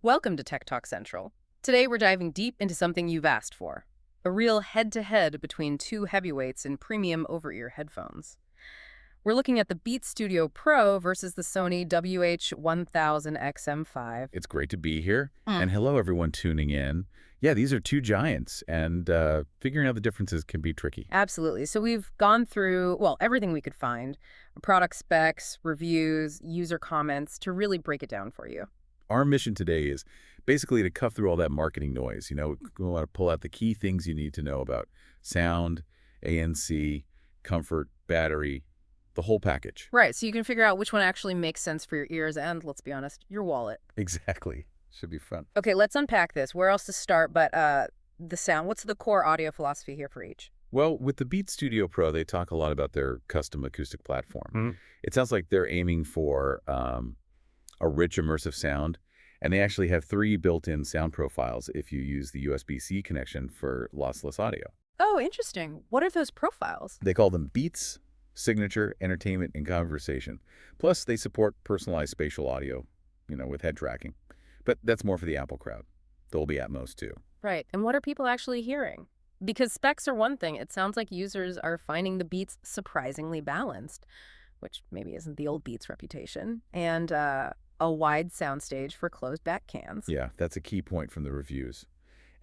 Welcome to Tech Talk Central. Today we're diving deep into something you've asked for, a real head-to-head between two heavyweights in premium over-ear headphones. We're looking at the Beats Studio Pro versus the Sony WH-1000XM5. It's great to be here. And hello, everyone tuning in. Yeah, these are two giants, and figuring out the differences can be tricky. Absolutely. So we've gone through, well, everything we could find, product specs, reviews, user comments, to really break it down for you. Our mission today is basically to cut through all that marketing noise. We want to pull out the key things you need to know about sound, ANC, comfort, battery, the whole package. Right, so you can figure out which one actually makes sense for your ears and, let's be honest, your wallet. Exactly. Should be fun. Okay, let's unpack this. Where else to start but the sound? What's the core audio philosophy here for each? Well, with the Beats Studio Pro, they talk a lot about their custom acoustic platform. It sounds like they're aiming for a rich, immersive sound, and they actually have 3 built-in sound profiles if you use the USB-C connection for lossless audio. Oh, interesting. What are those profiles? They call them Beats, Signature, Entertainment, and Conversation. Plus, they support personalized spatial audio, with head tracking. But that's more for the Apple crowd. Dolby Atmos, too. Right, and what are people actually hearing? Because specs are one thing. It sounds like users are finding the Beats surprisingly balanced, which maybe isn't the old Beats reputation, and a wide soundstage for closed-back cans. Yeah, that's a key point from the reviews.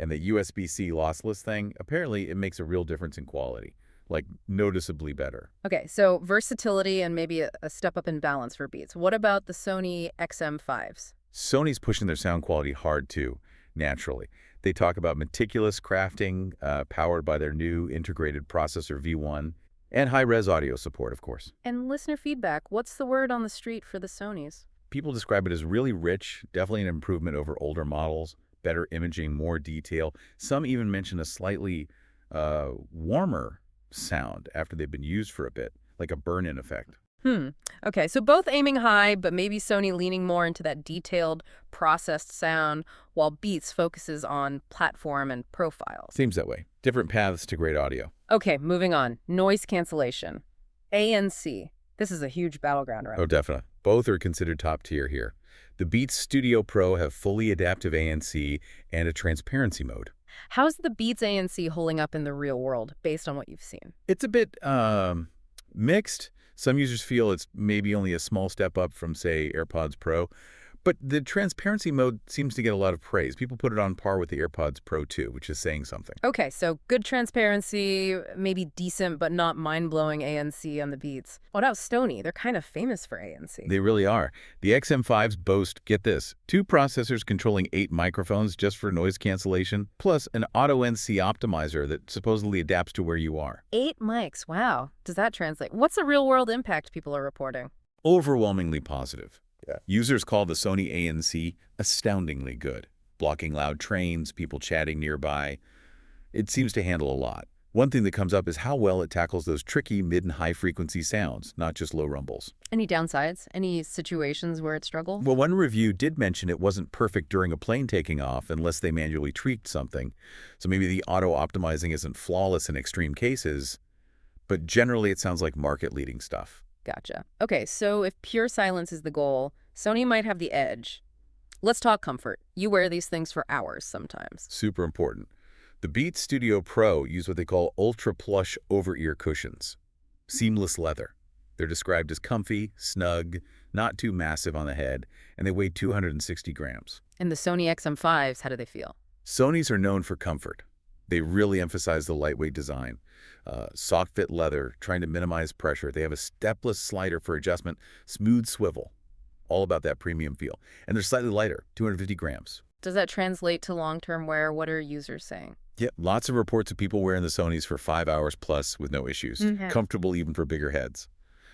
And the USB-C lossless thing, apparently it makes a real difference in quality, like noticeably better. Okay, so versatility and maybe a step up in balance for Beats. What about the Sony XM5s? Sony's pushing their sound quality hard, too, naturally. They talk about meticulous crafting, powered by their new integrated processor V1, and high-res audio support, of course. And listener feedback, what's the word on the street for the Sonys? People describe it as really rich, definitely an improvement over older models, better imaging, more detail. Some even mention a slightly warmer sound after they've been used for a bit, like a burn-in effect. Okay, so both aiming high, but maybe Sony leaning more into that detailed, processed sound, while Beats focuses on platform and profiles. Seems that way. Different paths to great audio. Okay, moving on. Noise cancellation. ANC. This is a huge battleground, right? Oh, definitely. Both are considered top tier here. The Beats Studio Pro have fully adaptive ANC and a transparency mode. How's the Beats ANC holding up in the real world, based on what you've seen? It's a bit mixed. Some users feel it's maybe only a small step up from, say, AirPods Pro. But the transparency mode seems to get a lot of praise. People put it on par with the AirPods Pro 2, which is saying something. Okay, so good transparency, maybe decent but not mind-blowing ANC on the Beats. What about Sony? They're kind of famous for ANC. They really are. The XM5s boast, get this, 2 processors controlling 8 microphones just for noise cancellation, plus an auto NC optimizer that supposedly adapts to where you are. 8 mics, wow. Does that translate? What's the real-world impact people are reporting? Overwhelmingly positive. Yeah. Users call the Sony ANC astoundingly good, blocking loud trains, people chatting nearby. It seems to handle a lot. One thing that comes up is how well it tackles those tricky mid- and high-frequency sounds, not just low rumbles. Any downsides? Any situations where it struggled? Well, one review did mention it wasn't perfect during a plane taking off unless they manually tweaked something. So maybe the auto-optimizing isn't flawless in extreme cases, but generally it sounds like market-leading stuff. Gotcha. Okay, so if pure silence is the goal, Sony might have the edge. Let's talk comfort. You wear these things for hours sometimes. Super important. The Beats Studio Pro use what they call ultra plush over-ear cushions. Seamless leather. They're described as comfy, snug, not too massive on the head, and they weigh 260 grams. And the Sony XM5s, how do they feel? Sony's are known for comfort. They really emphasize the lightweight design. Soft fit leather, trying to minimize pressure. They have a stepless slider for adjustment, smooth swivel. All about that premium feel. And they're slightly lighter, 250 grams. Does that translate to long-term wear? What are users saying? Yeah, lots of reports of people wearing the Sonys for 5 hours plus with no issues. Comfortable even for bigger heads.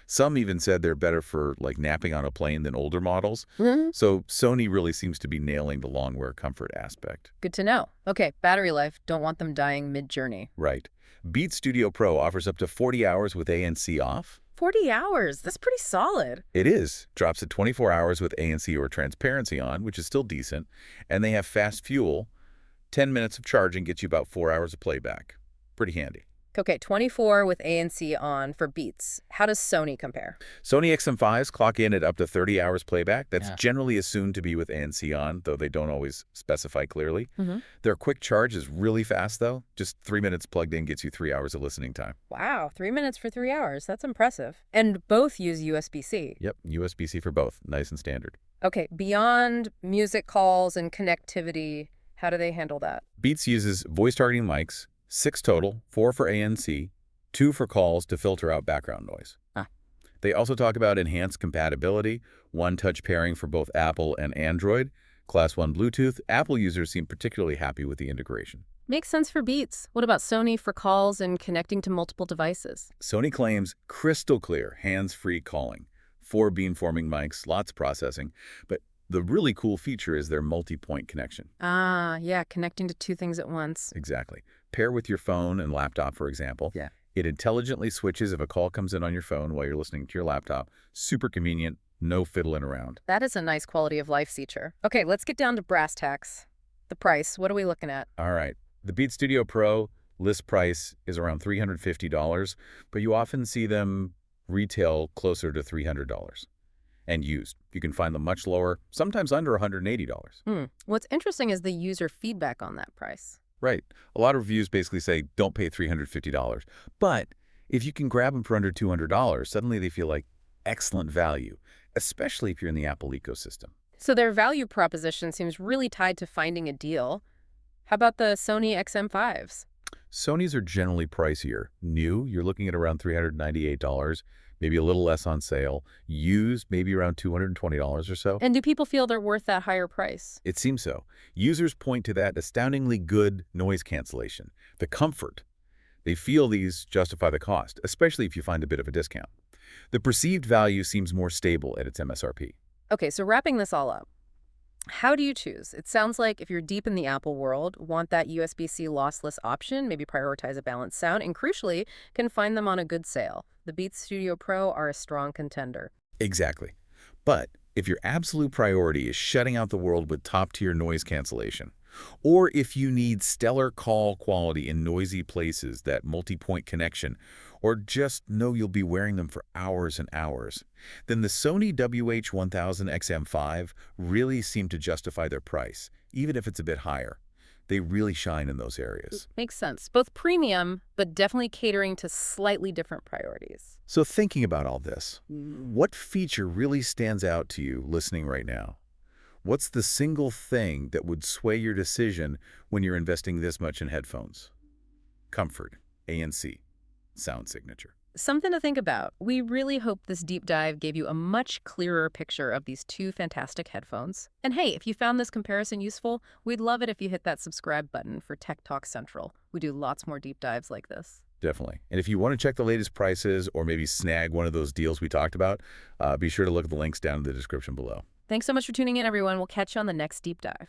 Some even said they're better for napping on a plane than older models. So Sony really seems to be nailing the long wear comfort aspect. Good to know. Okay, battery life. Don't want them dying mid-journey. Right. Beats Studio Pro offers up to 40 hours with ANC off. 40 hours? That's pretty solid. It is. Drops at 24 hours with ANC or transparency on, which is still decent. And they have fast fuel. 10 minutes of charging gets you about 4 hours of playback. Pretty handy. Okay, 24 with ANC on for Beats. How does Sony compare? Sony XM5s clock in at up to 30 hours playback. That's Yeah. generally assumed to be with ANC on, though they don't always specify clearly. Hmm. Their quick charge is really fast, though. Just 3 minutes plugged in gets you 3 hours of listening time. Wow, 3 minutes for 3 hours. That's impressive. And both use USB-C. Yep, USB-C for both. Nice and standard. Okay, beyond music calls and connectivity, how do they handle that? Beats uses voice targeting mics, 6 total, 4 for ANC, 2 for calls to filter out background noise. Ah. They also talk about enhanced compatibility, one-touch pairing for both Apple and Android, Class 1 Bluetooth. Apple users seem particularly happy with the integration. Makes sense for Beats. What about Sony for calls and connecting to multiple devices? Sony claims crystal clear, hands-free calling, 4 beamforming mics, lots of processing, but the really cool feature is their multi-point connection. Ah, yeah, connecting to two things at once. Exactly. Pair with your phone and laptop, for example. Yeah. It intelligently switches if a call comes in on your phone while you're listening to your laptop. Super convenient, no fiddling around. That is a nice quality of life feature. Okay, let's get down to brass tacks. The price, what are we looking at? All right. The Beats Studio Pro list price is around $350, but you often see them retail closer to $300. And used. You can find them much lower, sometimes under $180. What's interesting is the user feedback on that price. Right. A lot of reviews basically say, don't pay $350. But if you can grab them for under $200, suddenly they feel like excellent value, especially if you're in the Apple ecosystem. So their value proposition seems really tied to finding a deal. How about the Sony XM5s? Sonys are generally pricier. New, you're looking at around $398, maybe a little less on sale. Used, maybe around $220 or so. And do people feel they're worth that higher price? It seems so. Users point to that astoundingly good noise cancellation, the comfort. They feel these justify the cost, especially if you find a bit of a discount. The perceived value seems more stable at its MSRP. Okay, so wrapping this all up, how do you choose? It sounds like if you're deep in the Apple world, want that USB-C lossless option, maybe prioritize a balanced sound, and crucially, can find them on a good sale. The Beats Studio Pro are a strong contender. Exactly. But if your absolute priority is shutting out the world with top-tier noise cancellation, or if you need stellar call quality in noisy places, that multi-point connection, or just know you'll be wearing them for hours and hours, then the Sony WH-1000XM5 really seem to justify their price, even if it's a bit higher. They really shine in those areas. Makes sense. Both premium, but definitely catering to slightly different priorities. So thinking about all this, what feature really stands out to you listening right now? What's the single thing that would sway your decision when you're investing this much in headphones? Comfort, ANC, sound signature. Something to think about. We really hope this deep dive gave you a much clearer picture of these two fantastic headphones. And hey, if you found this comparison useful, we'd love it if you hit that subscribe button for Tech Talk Central. We do lots more deep dives like this. Definitely. And if you want to check the latest prices or maybe snag one of those deals we talked about, be sure to look at the links down in the description below. Thanks so much for tuning in, everyone. We'll catch you on the next deep dive.